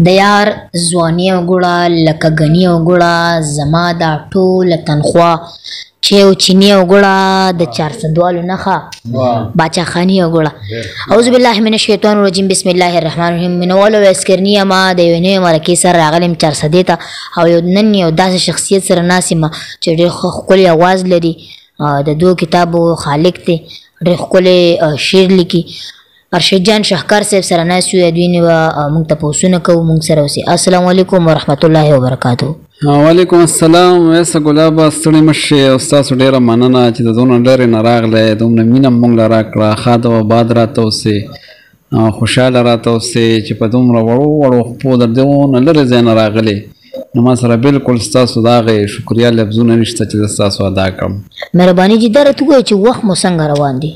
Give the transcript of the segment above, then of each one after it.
د یار ځواني وګوړه لکه ګني وګوړه زما دا ټوله تنخوا چې او چینی وګوړه د 400 والو نخا باچا خانی وګوړه. اعوذ بالله من الشیطان الرجیم بسم الله الرحمن الرحیم. منولو اسکرنی ما د یو نه مرکې سره راغلم 400 ته او یو نن یو داسې شخصیت سره ناسمه چې ډېر ښکلی اواز لري، د دوه کتابو خالق دی، ډېر ښکلی شعر لیکي. ارشد جان شهکار صاحب سره ناست یو، دوی نه موږ تپوسونه کوو، موږ سره اوسئ. السلام علیکم ورحمت الله وبرکاتو. وعلیکم السلام. ویسه ګلابه ستړي مه شئ او ستاسو ډېره مننه چې د دونه لرې نه راغلی، دومره مینه موږ له راکړه. ښاد او آباد راته اوسئ، خوشحاله راته اوسئ چې په دومره وړو وړو خپو د دونه لرې ځای نه راغلې. نو ما سره بالکل ستاسو د هغې شکریا لفظونه نشته چې زه ستاسو ادا کړم. مهرباني جي دا راته ووایه چې وخت مو څنګه روان دی؟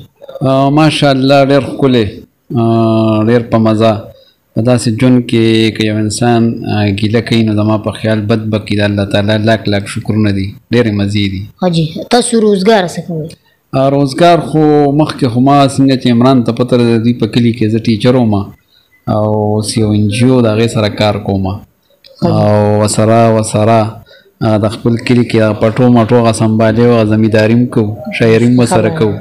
ماشاءالله ډېر ښکلی، ډېر په مزه. په داسې ژوند کې که یو انسان ګیله کوي نو زما په خیال بد به کړي. د الله تعالی لاک لاک شکرونه دي، ډېرې مزې دي. حاجي تاسو روزګار څه کوئ؟ روزګار خو مخکې خو ما څنګه چې عمران ته پته ده د دوی په کلي کې زه ټیچر وم او اوس یو NGO د هغې سره کار کوم او وسره د خپل کلي کې پټو مټو هغه سنبالې او زمینداري هم کوو، شاعري هم ورسره کوو،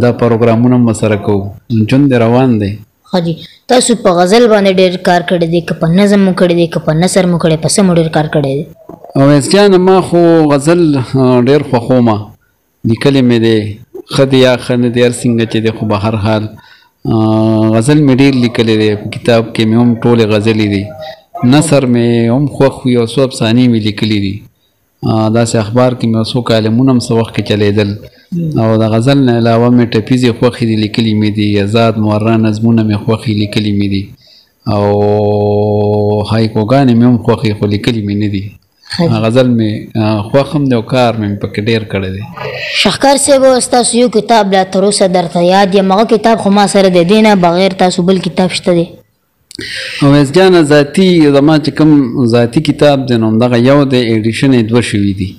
دا پروګرامونه هم ورسره کوو. ژوند دې روان دی. حاجي تاسو په غزل باندې ډېر کار کړی دی، که په نظم مو کړی دی، که په نثر مو کړی، په څه مو ډېر کار کړی دی؟ اویس جان ما خو غزل ډېر خوښوم، لیکلی مې دی. ښه دی یا ښه نه دی هر څنګه چې دی، خو به هر حال غزل مې ډېر لیکلی دی. په کتاب کې مې هم ټولې غزلې دي. نثر مې هم خوښ وي او څو افسانې مې لیکلي دي. داسې اخبار کې مې څو کالمونه هم څه وخت کې چلیدل او د غزل نه علاوه مې ټپیزې خوښې دي لیکلي مې دي، ازاد مورا نظمونه مې خوښې لیکلي مې دي او هایکوګانې مې هم خوښې خو لیکلي مې نه دي. غزل مې خوښ هم دی او کار مې پکې ډېر کړی دی. شهکار صاحب ستاسو یو کتاب لا تر اوسه درته یاد یم، هغه کتاب خو ما سره د دې نه بغیر تاسو بل کتاب شته دی؟ اویس جانه ذاتي زما چې کوم ذاتي کتاب دی نو همدغه یو دی، ایډیشن یې 2 شوي دي.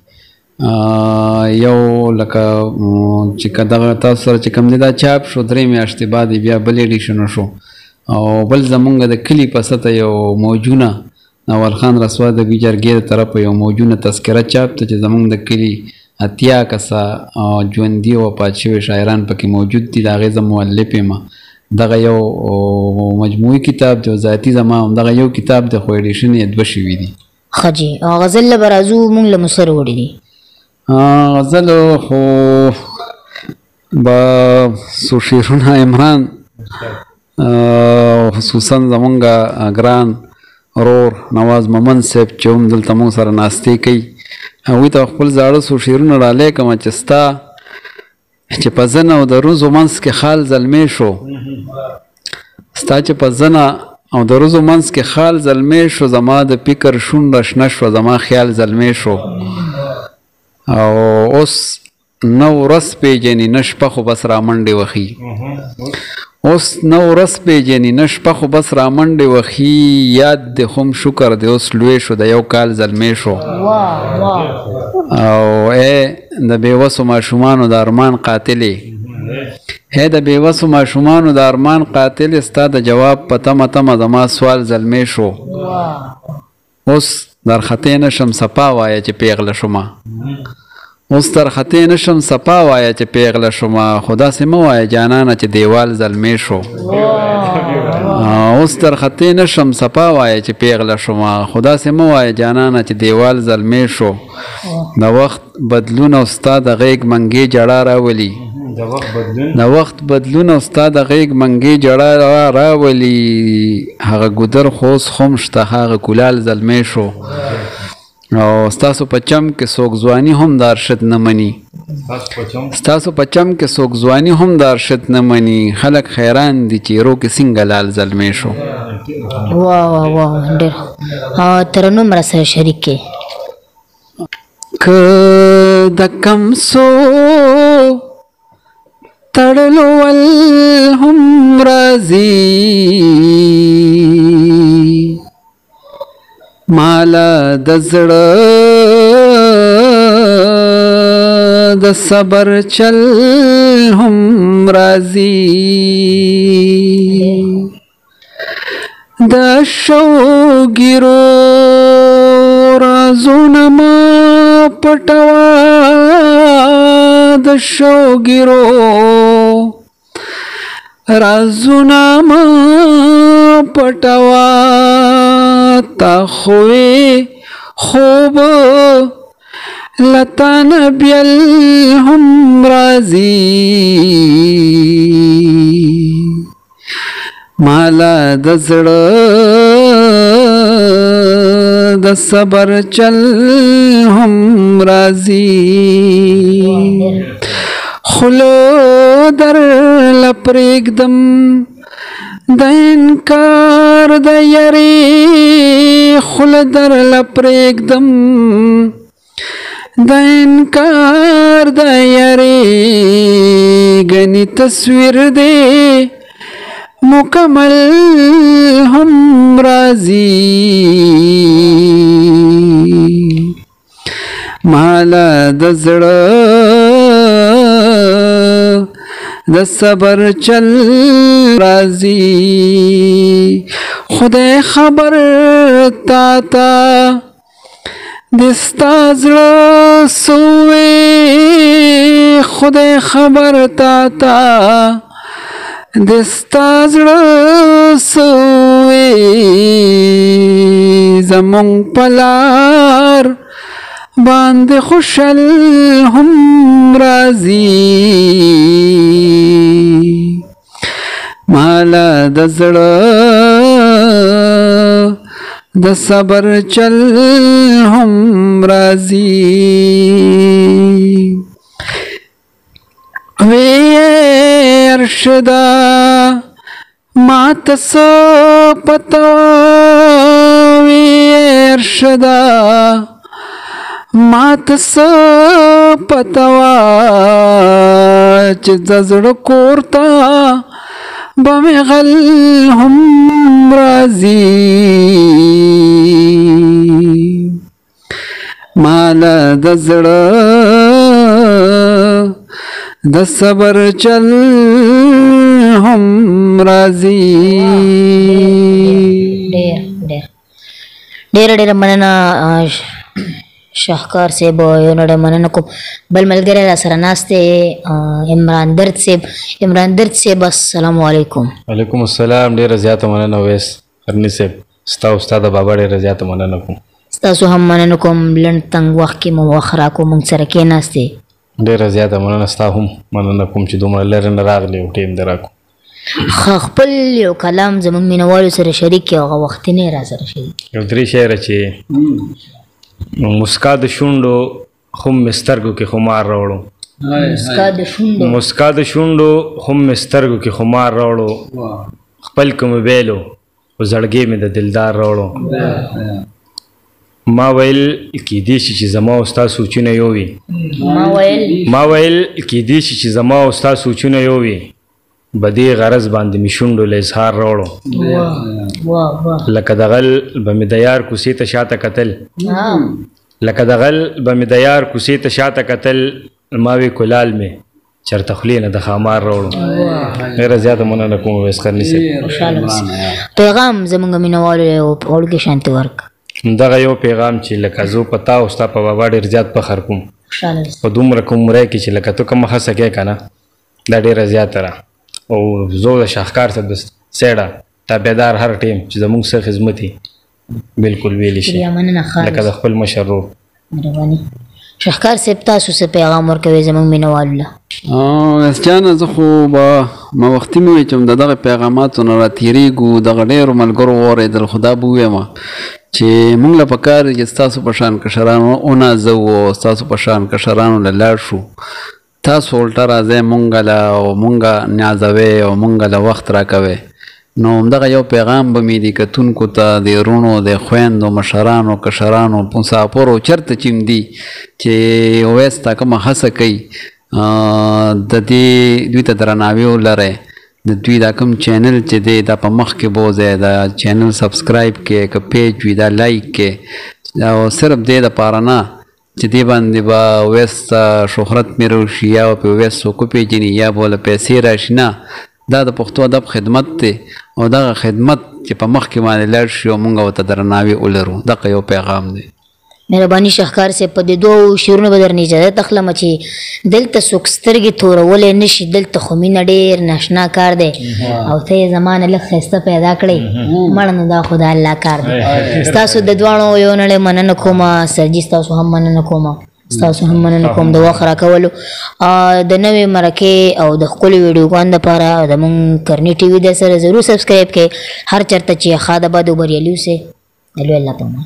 یو لکه چې که دغه تاسو سره چې کوم دی دا چاپ شو 3 میاشتې بعد بیا بل ایډیشن شو او بل زمونږ د کلي په سطح یو موجونه اول خان رسوا د بي جرګې د طرفه یو موجونه تذکره چاپ ته چې زمونږ د کلي 80 کسه ژوندي او وفات شوي شاعران پکې موجود دي، د هغې زه مؤلف یم. دغه یو مجموعي کتاب دی او ذاتي زما همدغه یو کتاب دی خو ایډیشن یې 2 شوي دي. ښه جي غزل له به راځو، مونږ له مو سره وړي دي غزل خو به څو شعرونه عمران خصوصا زمونږ ګران ورور نواز محمد صاحب چې هم دلته مونږ سره ناستې کوي، هغوی ته خپل زاړه څو شعرونه ډالۍ کړم چې ستا چې په زنه او د روزو منځ کې خال زلمی شو، ستا چې په زنه او د روزو منځ کې خال زلمی شو، زما د فکر شونډه شنه شوه، زما خیال زلمی شو. او اوس نه ورځ پیژنې نه شپه خو بس رامنډې وخي، اوس نه ورځ پیژنې نه شپه خو بس رامنډې وخي، یاد دې خو شکر دې اوس لوی شو، د یو کال زلمی شو. او ای د بېوسو ماشومانو د ارمان قاتلې، هی د بېوسو ماشومانو د ارمان قاتلې، ستا د جواب په تمه تمه زما سوال زلمی شو. اوس درخطې نشم صفا وایه چې پیغله شومه، اوس درخطې نشم صفا وایه چې پیغله شومه، خو داسې مه وایه جانانه چې دیوال زلمی شو. اوس درخطې نشم صفا وایه چې پیغله شومه، خو داسې مه وایه جانانه چې دیوال زلمی شو. د وخت بدلون او ستا د غیږ منګې جړا راولي، د وخت بدلون او ستا د غیږ منګې جړا راولي، هغه ګودر خو اوس خم شته، هغه کولال زلمی شو. او ستاسو په چم کې څوک ځواني هم د ارشد نه مني، ستاسو په چم کې څوک ځواني هم د ارشد نه مني، خلک حیران دي چې رو کې څنګه لال زلمی شو. واه واه ډېر ترنم را سره شریک کې. که د کم سو تړلو ول هم راځي، مالا د زړه د صبر چل هم راځي، د شوګیرو رازونه ما پټوا د شوګیرو رازونه ما پټوا تا خوې خوب لتان بیل هم رازی مالا د زړه د صبر چل هم رازی خلو در لپریږدم د انکار د یری خل در لپریږدم د انکار د یری غنی تصویر دې مکمل هم رازی مالا د زړه د صبر چل رازی خدای خبر تا تا دستا زړه سوې خدای خبر تا تا دستا زړه سوې زمونږ پلار باندې خوشل هم رازی مالا د زړه د صبر چل هم رازی وی ارشدا ما تسو پتو وی ارشدا ما تسو پتوا چې زړه کورتا بمې غل هم رازی مالا د زړه د صبر چل هم رازی ډېر مننه شاهکار صاحب یو نړۍ مننه کوم بل ملګری را سره ناست دی عمران درد صاحب السلام علیکم وعلیکم السلام ډېره زیاته مننه ویس قرني صاحب ستا استاد بابا ډېره زیاته مننه کوم ستاسو هم مننه کوم لنډ تنګ وخت کې مو وخت راکړو موږ سره کېناستې ډېره زیاته مننه ستا هم مننه کوم چې دومره لرې نه راغلی او ټیم دې راکړو خپل یو کلام زموږ مینوالو سره شریک کړي هغه وختي نه را سره شریک یو درې شعره چې مسکا د شونډو خم مې سترګو کې خمار راوړو مسکا د شونډو خم مې سترګو کې خمار راوړو خپل کوم ویلو او زړګې مې د دلدار راوړو ما ویل کېدی شي چې زما او ستا سوچونه یو وي ما ویل کېدی شي چې زما او ستا سوچونه یو وي بدې غرض باندې مې شونډو له اظهار راوړو لکه د غل به مې د یار کوڅې ته شاته کتل لکه د غل به مې د یار کوڅې ته شاته کتل ما وی کلال مې چرته خولې نه د خامار راوړو ډېره زیاته مننه کوم ویس قرني صاحب پیغام زموږ مینوالو یو وړوکی شانتې ورکړه دغه یو پیغام چې لکه زه په تا او ستا په بابا ډېر زیات فخر کوم په دومره کوم عمری کې چې لکه ته کومه هڅه کوې که نه دا ډېره زیاته ده او زه د شاهکار صاحب د سیډه تابعدار هر ټیم چې زموږ څه خدمت وي بلکل ویلی شي لکه د خپل مشر ورور مهرباني شاهکار صاحب تاسو څه پیغام ورکوئ زموږ مینوالو له ویس جانه زه خو به ما وختي مې وایي چې دغه پیغاماتو نه راتېرېږو دغه ډېرو ملګرو واورېدل خو دا به ووایم چې موږ له پکار دي چې ستاسو په شان کشرانو ونازوو او ستاسو په شان کشرانو له لاړ شو تاسو الټه راځئ مونږ له او مونږ نیازوئ او مونږ له وخت راکوئ نو همدغه یو پیغام به مې د کتونکو ته د وروڼو د خویندو مشرانو کشرانو مسافرو چېرته چې هم دي چې ویس تا کومه هڅه کوي د دې دوی ته درناوی ولرئ د دوی دا کوم چینل چې دی دا په مخ کې بوځئ دا چینل سبسکرایب کې که پیج وي دا لایک کې او صرف دې دپاره نه چې دې باندې به ویس شهرت مې روشي یا په ویس څوک وپېژني یا به له پیسې راشي نه دا د پښتو ادب خدمت دی او دغه خدمت چې په مخ کې باندې لاړ شي او مونږ ورته درناوی ولرو. دغه یو پیغام دی. مهرباني شهکار صاحب په دې دوو شعرونو به درنه اجازه اخلم چې دلته څوک سترګې تورولی نه شي، دلته خو مینه ډېر ناشنا کار دی او ته یې زما نه لږ ښایسته پیدا کړې مړه نو دا خو د الله کار دی. ستاسو د دواړو یو نړۍ مننه کومه، سرجي ستاسو هم مننه کومه، ستاسو هم مننه کوم د وخت راکولو. د نوې مرکې او د ښکلو ویډیوګانو دپاره زمونږ کرني ټي وي د سره ضرور سبسکرایب کړئ. هر چېرته چې ښه د بد او بریالي اوسئ. د لوی الله په امان.